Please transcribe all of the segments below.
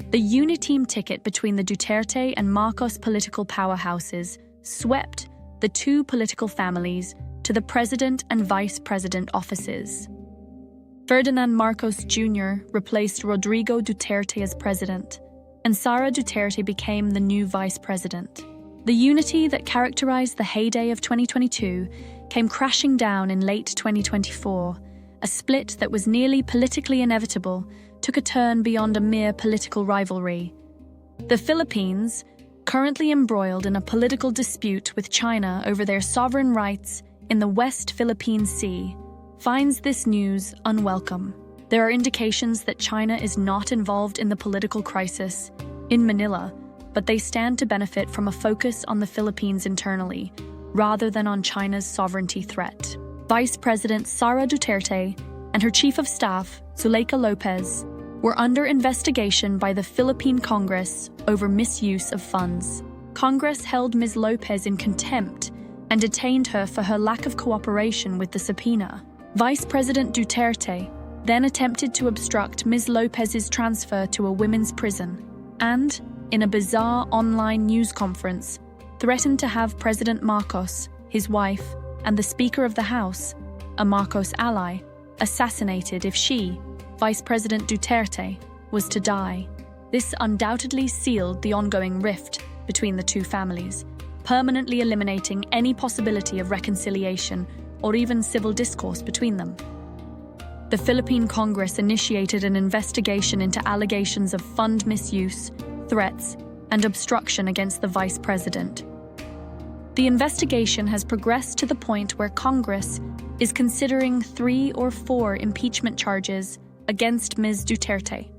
The uniteam ticket between the Duterte and Marcos political powerhouses swept the two political families to the president and vice president offices. Ferdinand Marcos Jr. replaced Rodrigo Duterte as president, and Sara Duterte became the new vice president. The unity that characterized the heyday of 2022 came crashing down in late 2024. A split that was nearly politically inevitable took a turn beyond a mere political rivalry. The Philippines, currently embroiled in a political dispute with China over their sovereign rights in the West Philippine Sea, finds this news unwelcome. There are indications that China is not involved in the political crisis in Manila, but they stand to benefit from a focus on the Philippines internally, rather than on China's sovereignty threat. Vice President Sara Duterte and her Chief of Staff, Zuleika Lopez, were under investigation by the Philippine Congress over misuse of funds. Congress held Ms. Lopez in contempt and detained her for her lack of cooperation with the subpoena. Vice President Duterte then attempted to obstruct Ms. Lopez's transfer to a women's prison and, in a bizarre online news conference, threatened to have President Marcos, his wife, and the Speaker of the House, a Marcos ally, assassinated if she, Vice President Duterte, was to die. This undoubtedly sealed the ongoing rift between the two families, permanently eliminating any possibility of reconciliation or even civil discourse between them. The Philippine Congress initiated an investigation into allegations of fund misuse, threats, and obstruction against the vice president. The investigation has progressed to the point where Congress is considering 3 or 4 impeachment charges against Ms. Duterte.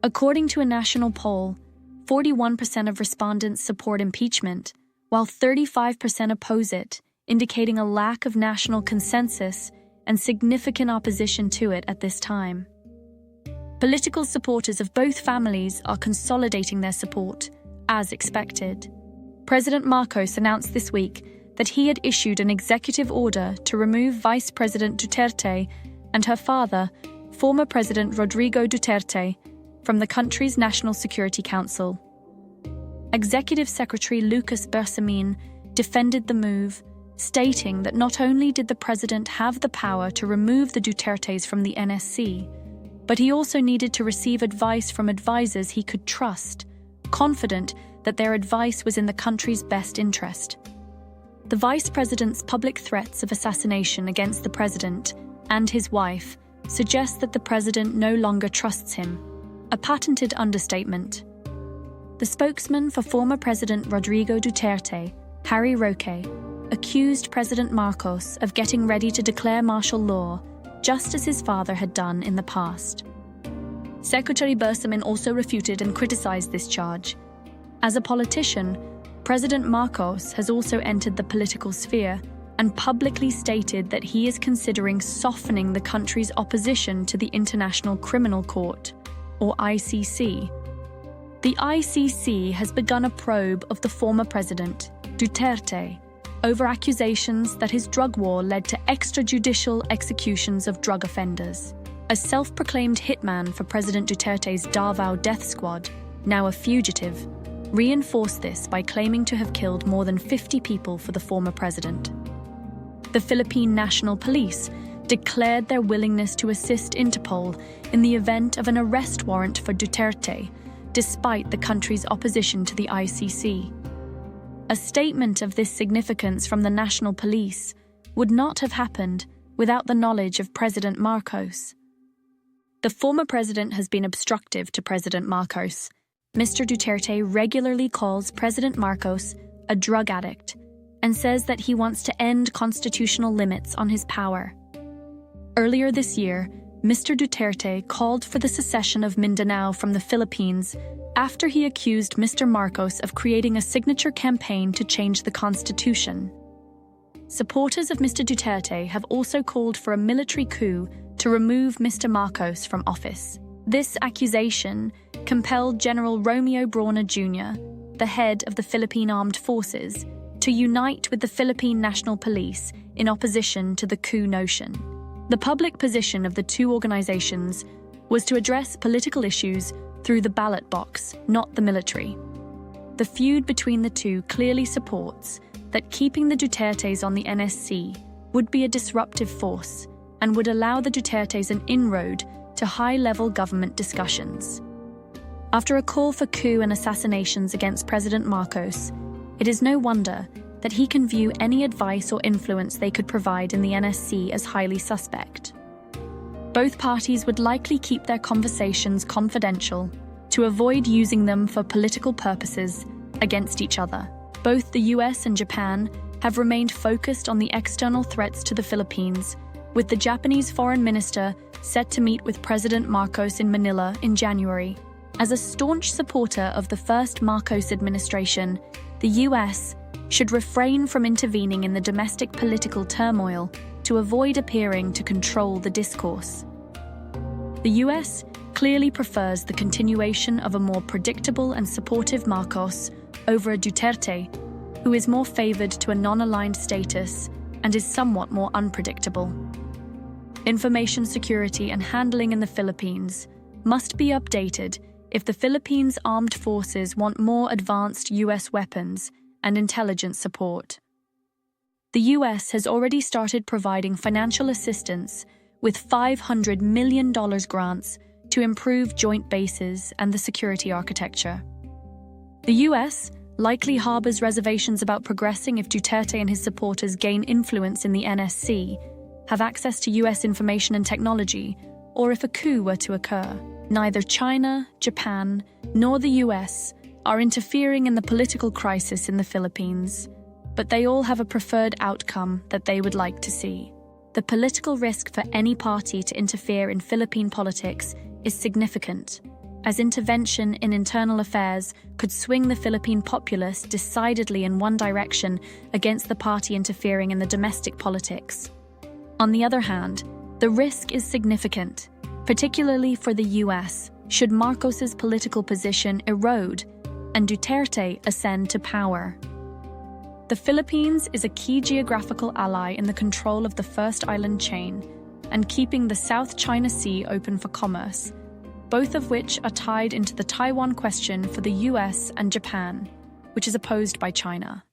According to a national poll, 41% of respondents support impeachment, while 35% oppose it, indicating a lack of national consensus and significant opposition to it at this time. Political supporters of both families are consolidating their support, as expected. President Marcos announced this week that he had issued an executive order to remove Vice President Duterte and her father, former President Rodrigo Duterte, from the country's National Security Council. Executive Secretary Lucas Bersamin defended the move, stating that not only did the president have the power to remove the Dutertes from the NSC, but he also needed to receive advice from advisors he could trust, confident that their advice was in the country's best interest. The vice president's public threats of assassination against the president and his wife suggest that the president no longer trusts him, a patented understatement. The spokesman for former President Rodrigo Duterte, Harry Roque, accused President Marcos of getting ready to declare martial law, just as his father had done in the past. Secretary Bersamin also refuted and criticized this charge. As a politician, President Marcos has also entered the political sphere and publicly stated that he is considering softening the country's opposition to the International Criminal Court, or ICC. The ICC has begun a probe of the former president, Duterte, over accusations that his drug war led to extrajudicial executions of drug offenders. A self-proclaimed hitman for President Duterte's Davao death squad, now a fugitive, reinforced this by claiming to have killed more than 50 people for the former president. The Philippine National Police declared their willingness to assist Interpol in the event of an arrest warrant for Duterte, despite the country's opposition to the ICC. A statement of this significance from the National Police would not have happened without the knowledge of President Marcos. The former president has been obstructive to President Marcos. Mr. Duterte regularly calls President Marcos a drug addict and says that he wants to end constitutional limits on his power. Earlier this year, Mr. Duterte called for the secession of Mindanao from the Philippines after he accused Mr. Marcos of creating a signature campaign to change the constitution. Supporters of Mr. Duterte have also called for a military coup to remove Mr. Marcos from office. This accusation compelled General Romeo Brawner Jr., the head of the Philippine Armed Forces, to unite with the Philippine National Police in opposition to the coup notion. The public position of the two organizations was to address political issues through the ballot box, not the military. The feud between the two clearly supports that keeping the Dutertes on the NSC would be a disruptive force and would allow the Dutertes an inroad to high-level government discussions. After a call for coup and assassinations against President Marcos, it is no wonder that he can view any advice or influence they could provide in the NSC as highly suspect. Both parties would likely keep their conversations confidential to avoid using them for political purposes against each other. Both the US and Japan have remained focused on the external threats to the Philippines, with the Japanese foreign minister set to meet with President Marcos in Manila in January. As a staunch supporter of the first Marcos administration, the US should refrain from intervening in the domestic political turmoil to avoid appearing to control the discourse. The US clearly prefers the continuation of a more predictable and supportive Marcos over a Duterte, who is more favored to a non-aligned status and is somewhat more unpredictable. Information security and handling in the Philippines must be updated if the Philippines armed forces want more advanced US weapons and intelligence support. The US has already started providing financial assistance with $500 million grants to improve joint bases and the security architecture. The US likely harbors reservations about progressing if Duterte and his supporters gain influence in the NSC, have access to US information and technology, or if a coup were to occur. Neither China, Japan, nor the US are interfering in the political crisis in the Philippines, but they all have a preferred outcome that they would like to see. The political risk for any party to interfere in Philippine politics is significant, as intervention in internal affairs could swing the Philippine populace decidedly in one direction against the party interfering in the domestic politics. On the other hand, the risk is significant, particularly for the US, should Marcos's political position erode and Duterte ascend to power. The Philippines is a key geographical ally in the control of the first island chain and keeping the South China Sea open for commerce, both of which are tied into the Taiwan question for the US and Japan, which is opposed by China.